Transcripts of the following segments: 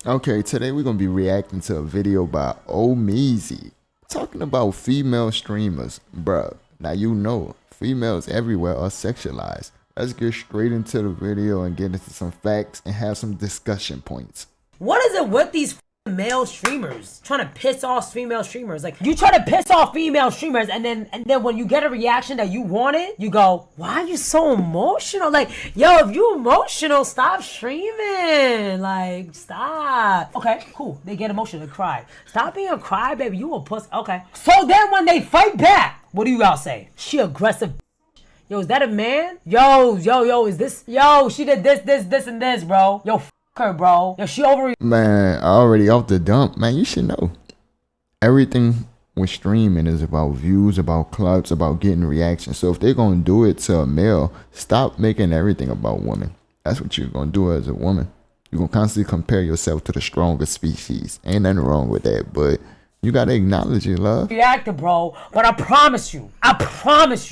Okay, today we're gonna be reacting to a video by Omeezy talking about female streamers. Bruh, now you know females everywhere are sexualized. Let's get straight into the video and get into some facts and have some discussion points. What is it with these male streamers trying to piss off female streamers? Like, you try to piss off female streamers, and then when you get a reaction that you wanted, you go, why are you so emotional? Like, yo, if you emotional, stop streaming. Like, stop. Okay, cool. They get emotional, they cry. Stop being a crybaby. You a puss. Okay. So then when they fight back, what do you all say? She aggressive. Yo, is that a man? Yo, is this? Yo, she did this, and this, bro. Yo, her, bro. Yo, she over. Man, already off the dump, man, you should know. Everything with streaming is about views, about clubs, about getting reactions. So if they're gonna do it to a male, stop making everything about women. That's what you're gonna do as a woman. You're gonna constantly compare yourself to the stronger species. Ain't nothing wrong with that, but you gotta acknowledge it, love. Reacted, bro. But I promise you,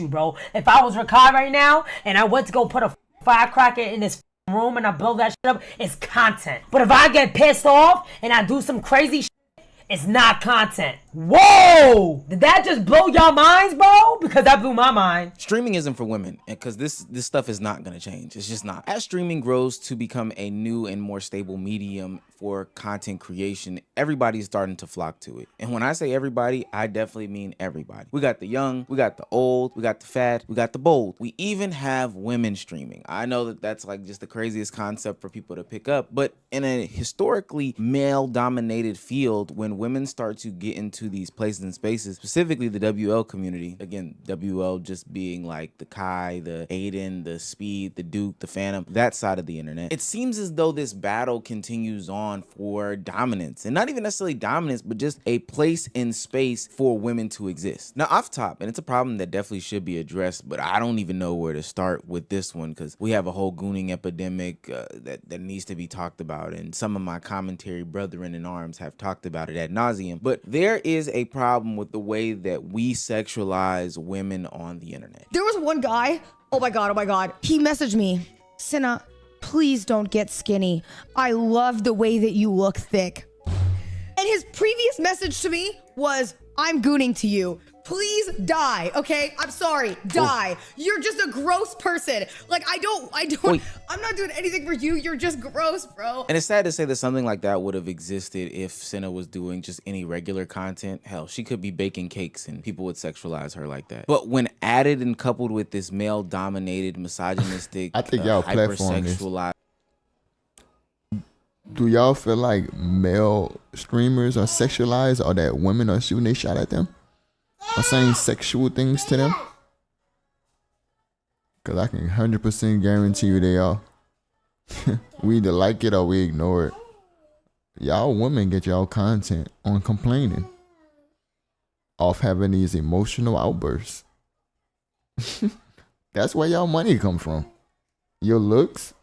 bro, if I was Rakai right now and I went to go put a firecracker in this room and I blow that shit up, it's content. But if I get pissed off and I do some crazy shit, it's not content. Whoa! Did that just blow y'all minds, bro? Because that blew my mind. Streaming isn't for women, because this stuff is not going to change. It's just not. As streaming grows to become a new and more stable medium for content creation, everybody's starting to flock to it. And when I say everybody, I definitely mean everybody. We got the young, we got the old, we got the fat, we got the bold. We even have women streaming. I know that that's like just the craziest concept for people to pick up, but in a historically male-dominated field, when women start to get into these places and spaces, specifically the WL community, again, WL just being like the Kai, the Aiden, the Speed, the Duke, the Phantom, that side of the internet, it seems as though this battle continues on for dominance, and not even necessarily dominance, but just a place in space for women to exist. Now, off top, and it's a problem that definitely should be addressed, but I don't even know where to start with this one, because we have a whole gooning epidemic that needs to be talked about, and some of my commentary brethren in arms have talked about it ad nauseum. But there is a problem with the way that we sexualize women on the internet. There was one guy, oh my God, he messaged me, Cinna, please don't get skinny. I love the way that you look thick. And his previous message to me was, I'm gooning to you. Please die, okay? I'm sorry, die. Oh. You're just a gross person. Like, Wait. I'm not doing anything for you. You're just gross, bro. And it's sad to say that something like that would have existed if Cinna was doing just any regular content. Hell, she could be baking cakes and people would sexualize her like that. But when added and coupled with this male-dominated, misogynistic, I think y'all hypersexualized. Do y'all feel like male streamers are sexualized, or that women are shooting their shot at them? Or saying sexual things to them? Because I can 100% guarantee you they are. We either like it or we ignore it. Y'all women get y'all content on complaining, off having these emotional outbursts. That's where y'all money come from. Your looks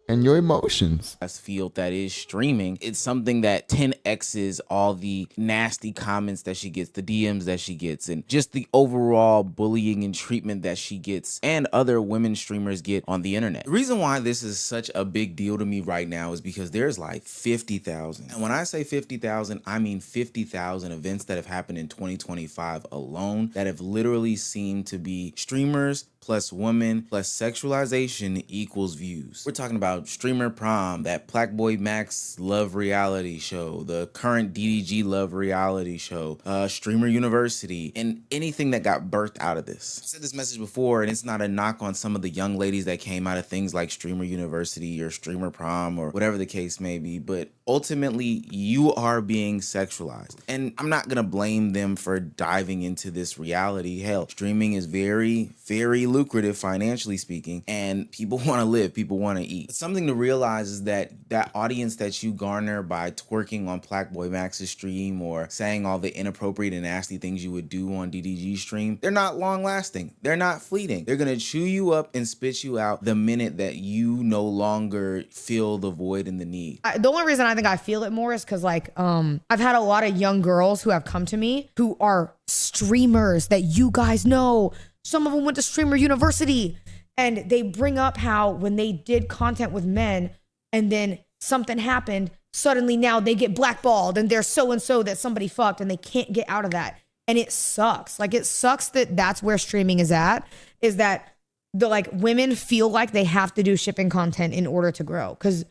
and your emotions. Field that is streaming, it's something that 10x's all the nasty comments that she gets, the DMs that she gets, and just the overall bullying and treatment that she gets and other women streamers get on the internet. The reason why this is such a big deal to me right now is because there's like 50,000. And when I say 50,000, I mean 50,000 events that have happened in 2025 alone that have literally seemed to be streamers plus women plus sexualization equals views. We're talking about Streamer Prom, that Plackboy Max love reality show, the current DDG love reality show, Streamer University, and anything that got birthed out of this. I've said this message before, and it's not a knock on some of the young ladies that came out of things like Streamer University or Streamer Prom or whatever the case may be, but ultimately you are being sexualized. And I'm not gonna blame them for diving into this reality. Hell, streaming is very, very lucrative financially speaking, and people want to live, people want to eat. But something to realize is that that audience that you garner by twerking on Plackboy Max's stream or saying all the inappropriate and nasty things you would do on DDG stream, they're not long lasting. They're not fleeting. They're gonna chew you up and spit you out the minute that you no longer feel the void and the need. The only reason I think I feel it more is because like I've had a lot of young girls who have come to me who are streamers that you guys know. Some of them went to Streamer University, and they bring up how when they did content with men and then something happened suddenly now they get blackballed and they're so-and-so that somebody fucked and they can't get out of that. And it sucks. Like, it sucks that that's where streaming is at, is that the like women feel like they have to do shipping content in order to grow. Because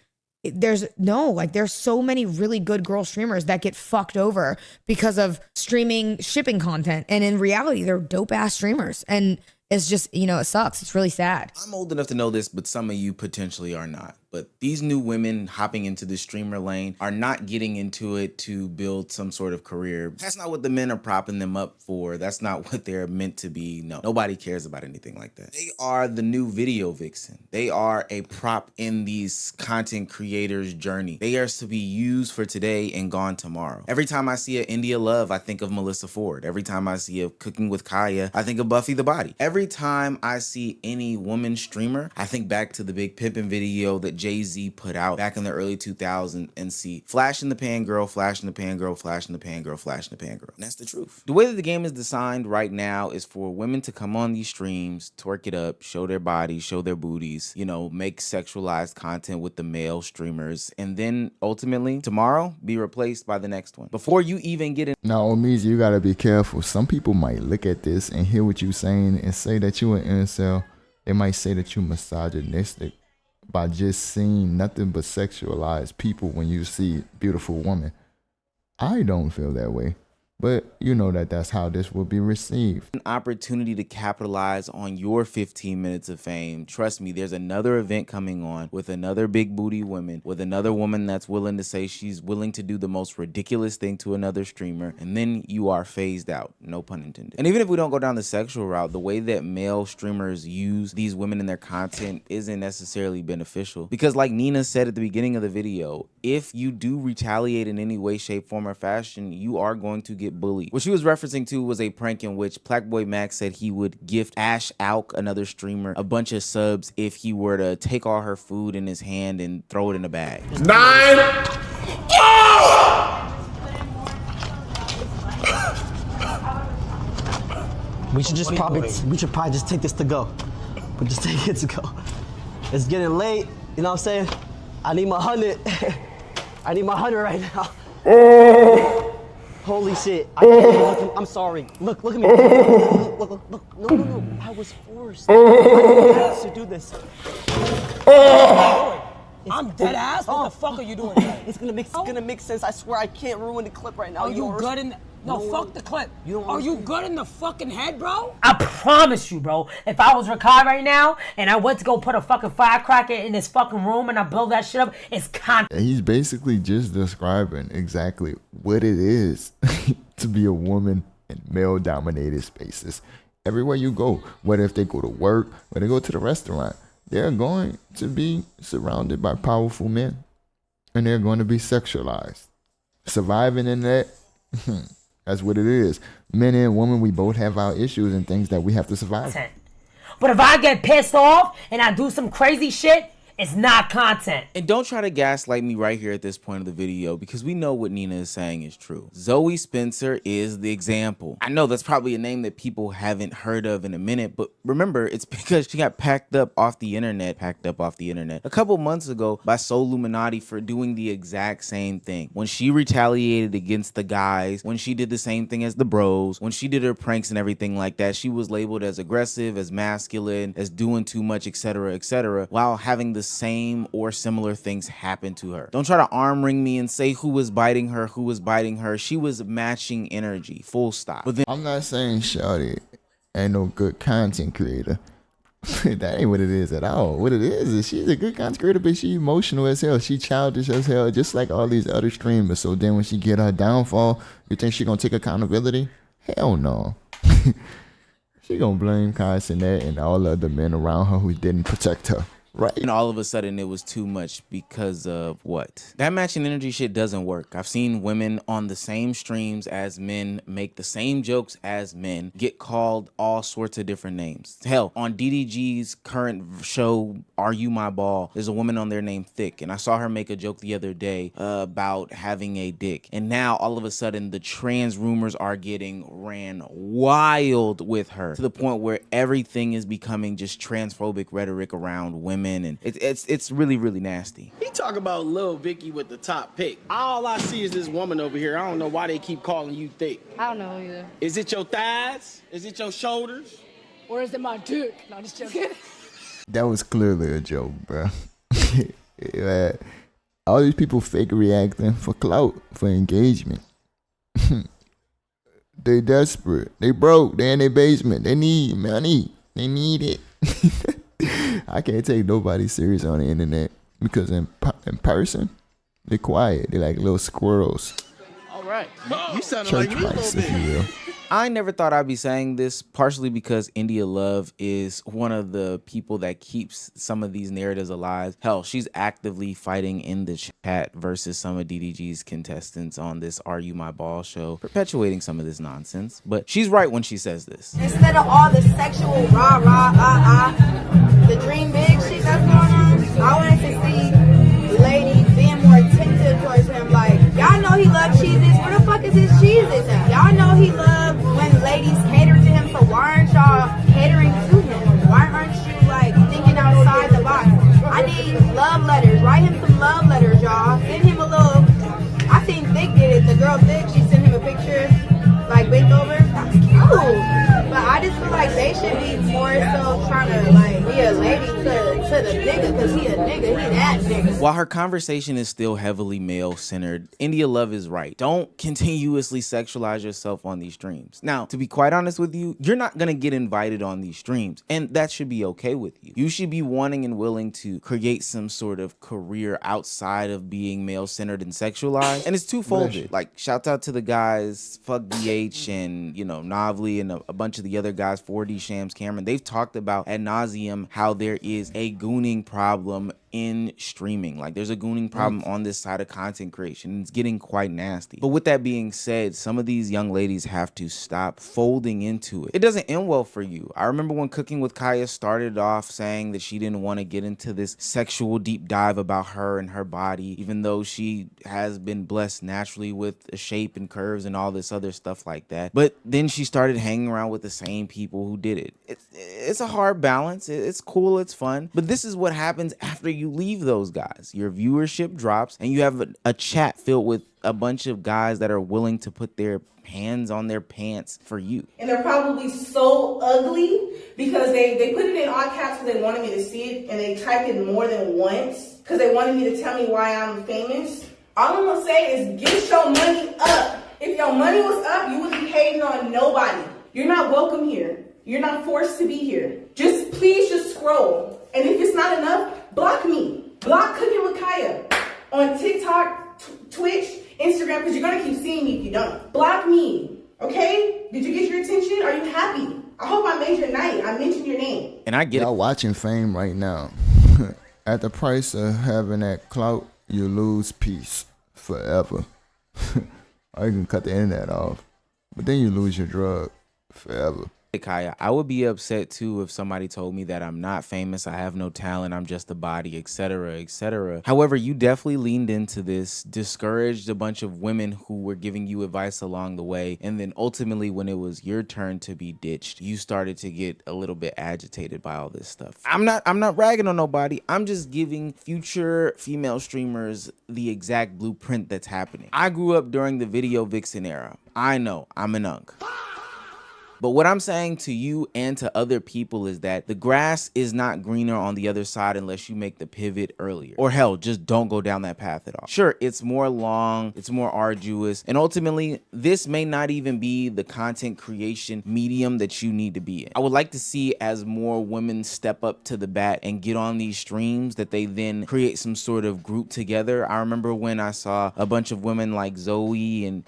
there's so many really good girl streamers that get fucked over because of streaming shipping content. And in reality, they're dope ass streamers. And it's just, you know, it sucks. It's really sad. I'm old enough to know this, but some of you potentially are not. But these new women hopping into the streamer lane are not getting into it to build some sort of career. That's not what the men are propping them up for. That's not what they're meant to be. No, nobody cares about anything like that. They are the new video vixen. They are a prop in these content creators' journey. They are to be used for today and gone tomorrow. Every time I see an India Love, I think of Melissa Ford. Every time I see a Cooking with Kaya, I think of Buffy the Body. Every time I see any woman streamer, I think back to the big pimpin' video that Jay-Z put out back in the early 2000s and see flash in the pan girl, flash in the pan girl, flash in the pan girl, flash in the pan girl. And that's the truth. The way that the game is designed right now is for women to come on these streams, twerk it up, show their bodies, show their booties, you know, make sexualized content with the male streamers, and then ultimately tomorrow be replaced by the next one. Before you even get in. Now, Omiz, you gotta be careful. Some people might look at this and hear what you're saying and say that you an incel. They might say that you misogynistic by just seeing nothing but sexualized people when you see beautiful women. I don't feel that way. But you know that that's how this will be received. An opportunity to capitalize on your 15 minutes of fame. Trust me, there's another event coming on with another big booty woman, with another woman that's willing to say she's willing to do the most ridiculous thing to another streamer, and then you are phased out. No pun intended. And even if we don't go down the sexual route, the way that male streamers use these women in their content isn't necessarily beneficial. Because like Nina said at the beginning of the video, if you do retaliate in any way, shape, form, or fashion, you are going to get bullied. What she was referencing to was a prank in which Blackboy Max said he would gift Ash Alk, another streamer, a bunch of subs if he were to take all her food in his hand and throw it in a bag. 9. We should probably just take this to go. But just take it to go. It's getting late, you know what I'm saying? I need my 100. I need my 100 right now. Holy shit. I'm sorry. Look at me. Look. No. I was forced. I had to do this. I'm dead ass? What the fuck are you doing? It's gonna make sense. I swear I can't ruin the clip right now. Are you good in No, fuck the clip. Are you good in the fucking head, bro? I promise you, bro. If I was Rakai right now and I went to go put a fucking firecracker in this fucking room and I blow that shit up, it's He's basically just describing exactly what it is to be a woman in male-dominated spaces. Everywhere you go, whether if they go to work, or they go to the restaurant, they're going to be surrounded by powerful men. And they're going to be sexualized. Surviving in that, that's what it is. Men and women, we both have our issues and things that we have to survive. But if I get pissed off and I do some crazy shit, it's not content. And don't try to gaslight me right here at this point of the video, because we know what Nina is saying is true. Zoe Spencer is the example. I know that's probably a name that people haven't heard of in a minute, but remember, it's because she got packed up off the internet a couple months ago by Soul Illuminati for doing the exact same thing. When she retaliated against the guys, when she did the same thing as the bros, when she did her pranks and everything like that, she was labeled as aggressive, as masculine, as doing too much, etc., while having the same or similar things happen to her. Don't try to arm ring me and say who was biting her. She was matching energy, full stop. But then I'm not saying Shawty ain't no good content creator. That ain't what it is at all. What it is she's a good content creator, but she emotional as hell. She childish as hell, just like all these other streamers. So then when she get her downfall, you think she gonna take accountability? Hell no. She gonna blame Kai Cenat and all the other men around her who didn't protect her. Right. And all of a sudden it was too much because of what? That matching energy shit doesn't work. I've seen women on the same streams as men make the same jokes as men get called all sorts of different names. Hell, on DDG's current show, Are You My Ball, there's a woman on there named Thick, and I saw her make a joke the other day about having a dick. And now all of a sudden the trans rumors are getting ran wild with her, to the point where everything is becoming just transphobic rhetoric around women women, and it's really, really nasty. He talk about Lil Vicky with the top pick. All I see is this woman over here. I don't know why they keep calling you thick. I don't know either. Is it your thighs? Is it your shoulders? Or is it my dick? No, just joking. That was clearly a joke, bro. Yeah. All these people fake reacting for clout, for engagement. They desperate. They broke. They in their basement. They need money. They need it. I can't take nobody serious on the internet because in person, they're quiet. They're like little squirrels. All right. You sounded Church like me a mice, little if you bit. will. I never thought I'd be saying this, partially because India Love is one of the people that keeps some of these narratives alive. Hell, she's actively fighting in the chat versus some of DDG's contestants on this Are You My Ball show, perpetuating some of this nonsense. But she's right when she says this. Instead of all the sexual the dream big shit that's going on, I wanted to see ladies being more attentive towards him. Like, y'all know he loves cheeses. Where the fuck is his cheeses at? Y'all know he loves when ladies cater to him, so why aren't y'all catering to him? Why aren't you, like, thinking outside the box? I need love letters. Write him some love letters, y'all. Send him a little... I seen Thick did it. The girl Thick, she sent him a picture, like, bent over. That's cute. But I just feel like they should be more so trying to, like, be a lady to the nigga, because he a nigga. He that nigga. While her conversation is still heavily male-centered, India Love is right. Don't continuously sexualize yourself on these streams. Now, to be quite honest with you, you're not going to get invited on these streams, and that should be okay with you. You should be wanting and willing to create some sort of career outside of being male-centered and sexualized, and it's two-folded. Like, shout out to the guys, Fuck DH and, you know, Novely and a bunch of the other guys, 4D Shams, Cameron. They've talked about ad nauseum how there is a gooning problem in streaming. Like, there's a gooning problem on this side of content creation. It's getting quite nasty. But with that being said, some of these young ladies have to stop folding into it. It doesn't end well for you. I remember when Cooking with Kaya started off saying that she didn't want to get into this sexual deep dive about her and her body, even though she has been blessed naturally with a shape and curves and all this other stuff like that. But then she started hanging around with the same people who did it. It's a hard balance. It's cool. It's fun. But this is what happens after you leave those guys. Your viewership drops and you have a chat filled with a bunch of guys that are willing to put their hands on their pants for you. And they're probably so ugly because they put it in all caps because they wanted me to see it, and they typed it more than once because they wanted me to tell me why I'm famous. All I'm gonna say is get your money up. If your money was up, you wouldn't be hating on nobody. You're not welcome here. You're not forced to be here. Please just scroll. And if it's not enough, block me. Block Cooking with Kaya on TikTok, Twitch, Instagram, because you're going to keep seeing me if you don't. Block me, okay? Did you get your attention? Are you happy? I hope I made your night. I mentioned your name. And I get Y'all watching fame right now. At the price of having that clout, you lose peace forever. Or you can cut the internet off. But then you lose your drug forever. Kaya, I would be upset too if somebody told me that I'm not famous, I have no talent, I'm just a body, etc., etc. However, you definitely leaned into this, discouraged a bunch of women who were giving you advice along the way, and then ultimately when it was your turn to be ditched, you started to get a little bit agitated by all this stuff. I'm not ragging on nobody. I'm just giving future female streamers the exact blueprint that's happening. I grew up during the video vixen era. I know, I'm an unk. But what I'm saying to you and to other people is that the grass is not greener on the other side unless you make the pivot earlier. Or hell, just don't go down that path at all. Sure, it's more long, it's more arduous, and ultimately, this may not even be the content creation medium that you need to be in. I would like to see as more women step up to the bat and get on these streams that they then create some sort of group together. I remember when I saw a bunch of women like Zoe and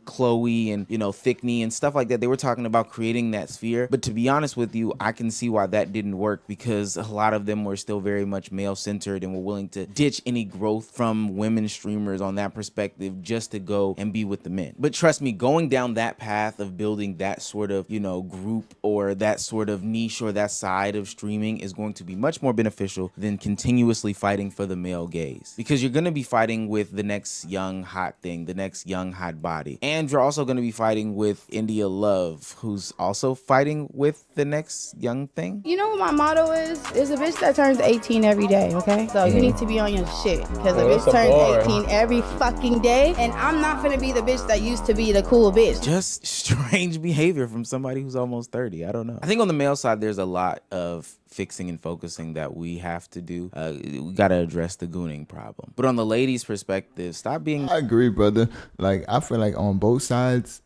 Chloe and, you know, Thickney and stuff like that. They were talking about creating that sphere, but to be honest with you, I can see why that didn't work, because a lot of them were still very much male-centered and were willing to ditch any growth from women streamers on that perspective just to go and be with the men. But trust me, going down that path of building that sort of, you know, group or that sort of niche or that side of streaming is going to be much more beneficial than continuously fighting for the male gaze, because you're going to be fighting with the next young hot thing, the next young hot body, and you're also going to be fighting with India Love, who's who's also fighting with the next young thing? You know what my motto is? Is a bitch that turns 18 every day, okay? So you need to be on your shit. Because a bitch turns 18 every fucking day. And I'm not gonna be the bitch that used to be the cool bitch. Just strange behavior from somebody who's almost 30. I don't know. I think on the male side, there's a lot of fixing and focusing that we have to do. We got to address the gooning problem. But on the ladies' perspective, stop being... I agree, brother. Like, I feel like on both sides,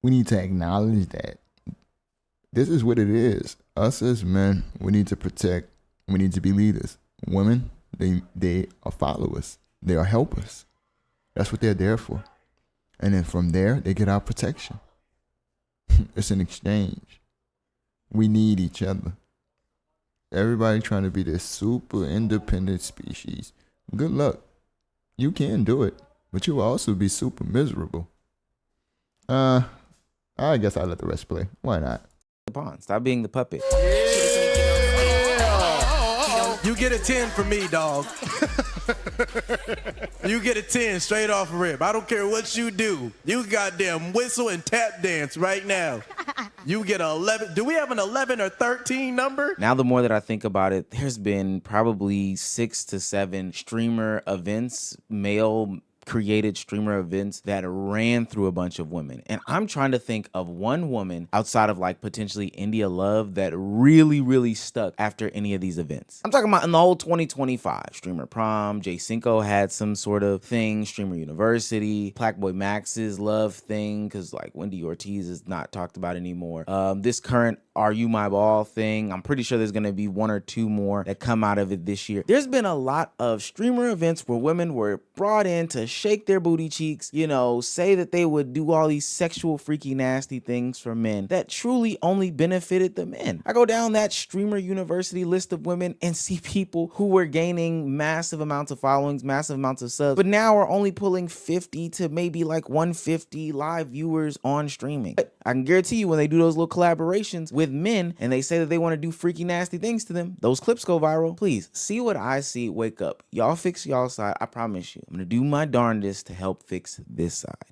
we need to acknowledge that this is what it is. Us as men, we need to protect. We need to be leaders. Women, they are followers. They are helpers. That's what they're there for. And then from there, they get our protection. It's an exchange. We need each other. Everybody trying to be this super independent species. Good luck. You can do it, but you will also be super miserable. I guess I'll let the rest play. Why not? Stop being the puppet. You get a 10 from me, dog. You get a 10 straight off rip. I don't care what you do. You goddamn whistle and tap dance right now. You get an 11. Do we have an 11 or 13 number? Now, the more that I think about it, there's been probably 6 to 7 streamer events, male created streamer events that ran through a bunch of women. And I'm trying to think of one woman outside of like potentially India Love that really, really stuck after any of these events. I'm talking about in the whole 2025. Streamer Prom, J Cinco had some sort of thing, Streamer University, Blackboy Max's Love thing, because like Wendy Ortiz is not talked about anymore. This current Are You My Ball thing, I'm pretty sure there's going to be 1 or 2 more that come out of it this year. There's been a lot of streamer events where women were brought in to shake their booty cheeks, you know, say that they would do all these sexual, freaky, nasty things for men that truly only benefited the men. I go down that Streamer University list of women and see people who were gaining massive amounts of followings, massive amounts of subs, but now are only pulling 50 to maybe like 150 live viewers on streaming. But I can guarantee you when they do those little collaborations with men and they say that they want to do freaky, nasty things to them, those clips go viral. Please see what I see. Wake up. Y'all fix y'all side. I promise you. I'm going to do my darndest to help fix this side.